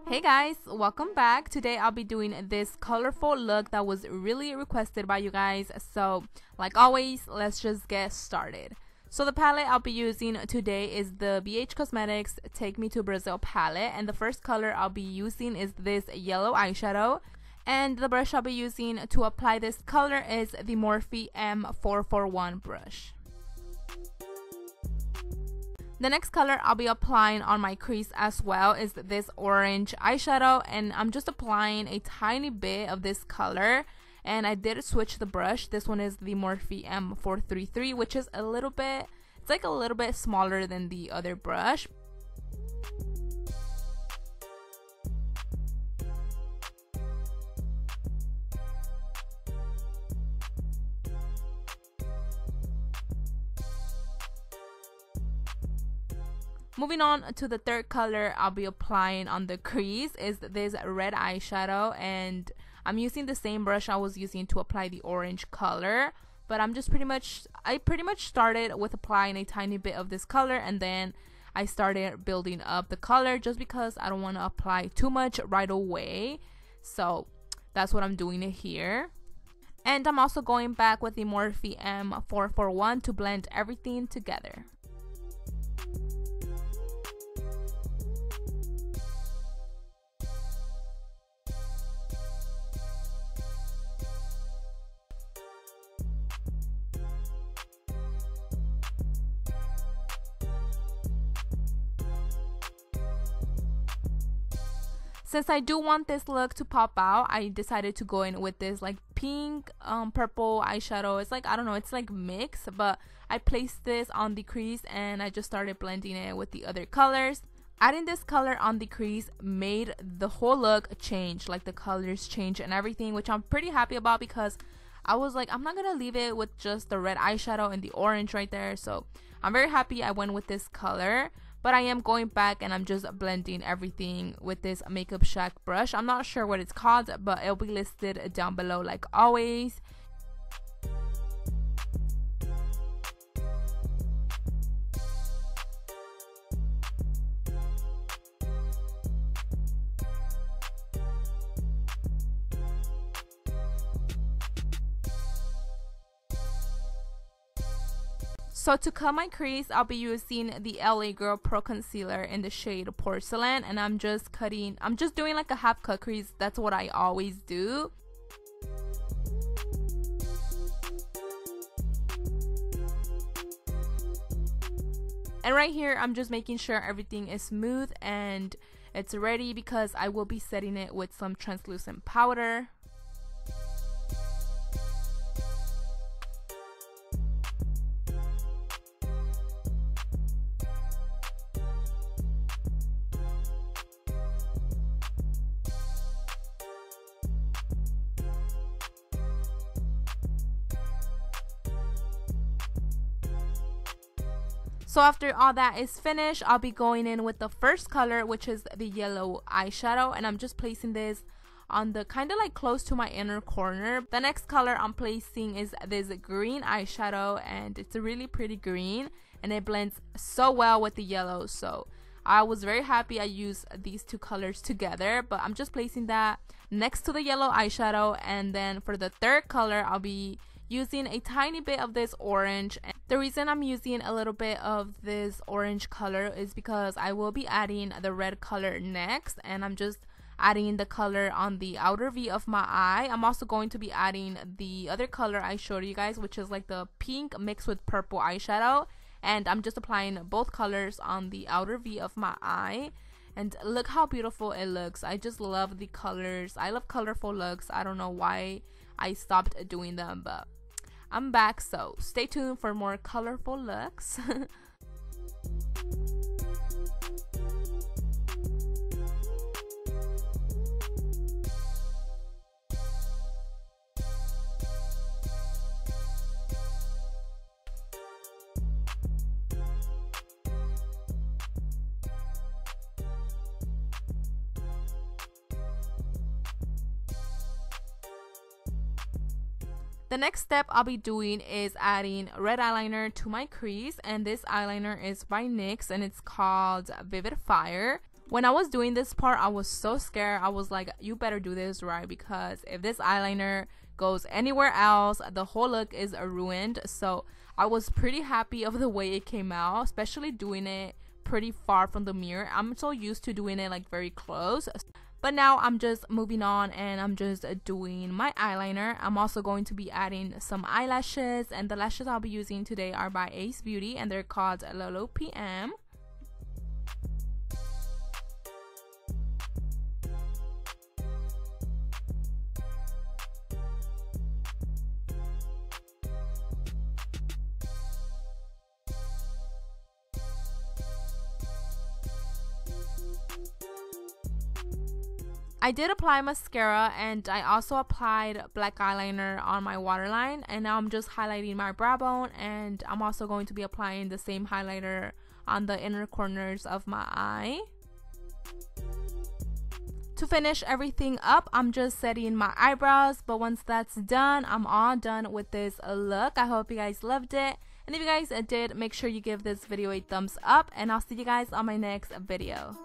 Hey guys, welcome back. Today I'll be doing this colorful look that was really requested by you guys. So like always, let's just get started. So the palette I'll be using today is the BH Cosmetics Take Me to Brazil palette, and the first color I'll be using is this yellow eyeshadow, and the brush I'll be using to apply this color is the Morphe M441 brush. The next color I'll be applying on my crease as well is this orange eyeshadow, and I'm just applying a tiny bit of this color, and I did switch the brush. This one is the Morphe M433, which is a little bit smaller than the other brush. Moving on to the third color I'll be applying on the crease is this red eyeshadow, and I'm using the same brush I was using to apply the orange color, but I pretty much started with applying a tiny bit of this color, and then I started building up the color just because I don't want to apply too much right away. So that's what I'm doing here. And I'm also going back with the Morphe M441 to blend everything together. Since I do want this look to pop out, I decided to go in with this like pink purple eyeshadow. It's like, I don't know, it's like mix, but I placed this on the crease and I just started blending it with the other colors. Adding this color on the crease made the whole look change, like the colors change and everything, which I'm pretty happy about because I was like, I'm not gonna leave it with just the red eyeshadow and the orange right there. So I'm very happy I went with this color. But I am going back and I'm just blending everything with this Makeup Shack brush. I'm not sure what it's called, but it'll be listed down below like always. So to cut my crease, I'll be using the LA Girl Pro Concealer in the shade Porcelain, and I'm just doing like a half cut crease. That's what I always do. And right here, I'm just making sure everything is smooth and it's ready because I will be setting it with some translucent powder. So after all that is finished, I'll be going in with the first color, which is the yellow eyeshadow, and I'm just placing this on the kind of like close to my inner corner. The next color I'm placing is this green eyeshadow, and it's a really pretty green and it blends so well with the yellow. So I was very happy I used these two colors together, but I'm just placing that next to the yellow eyeshadow. And then for the third color, I'll be using a tiny bit of this orange. The reason I'm using a little bit of this orange color is because I will be adding the red color next, and I'm just adding the color on the outer V of my eye. I'm also going to be adding the other color I showed you guys, which is like the pink mixed with purple eyeshadow, and I'm just applying both colors on the outer V of my eye. And look how beautiful it looks. I just love the colors. I love colorful looks. I don't know why I stopped doing them, but I'm back, so stay tuned for more colorful looks. The next step I'll be doing is adding red eyeliner to my crease, and this eyeliner is by NYX and it's called Vivid Fire. When I was doing this part, I was so scared. I was like, you better do this right, because if this eyeliner goes anywhere else, the whole look is ruined. So I was pretty happy of the way it came out, especially doing it pretty far from the mirror. I'm so used to doing it like very close. But now I'm just moving on and I'm just doing my eyeliner. I'm also going to be adding some eyelashes, and the lashes I'll be using today are by Ace Beauty and they're called Lolo PM. I did apply mascara and I also applied black eyeliner on my waterline, and now I'm just highlighting my brow bone, and I'm also going to be applying the same highlighter on the inner corners of my eye. To finish everything up, I'm just setting my eyebrows, but once that's done, I'm all done with this look. I hope you guys loved it, and if you guys did, make sure you give this video a thumbs up, and I'll see you guys on my next video.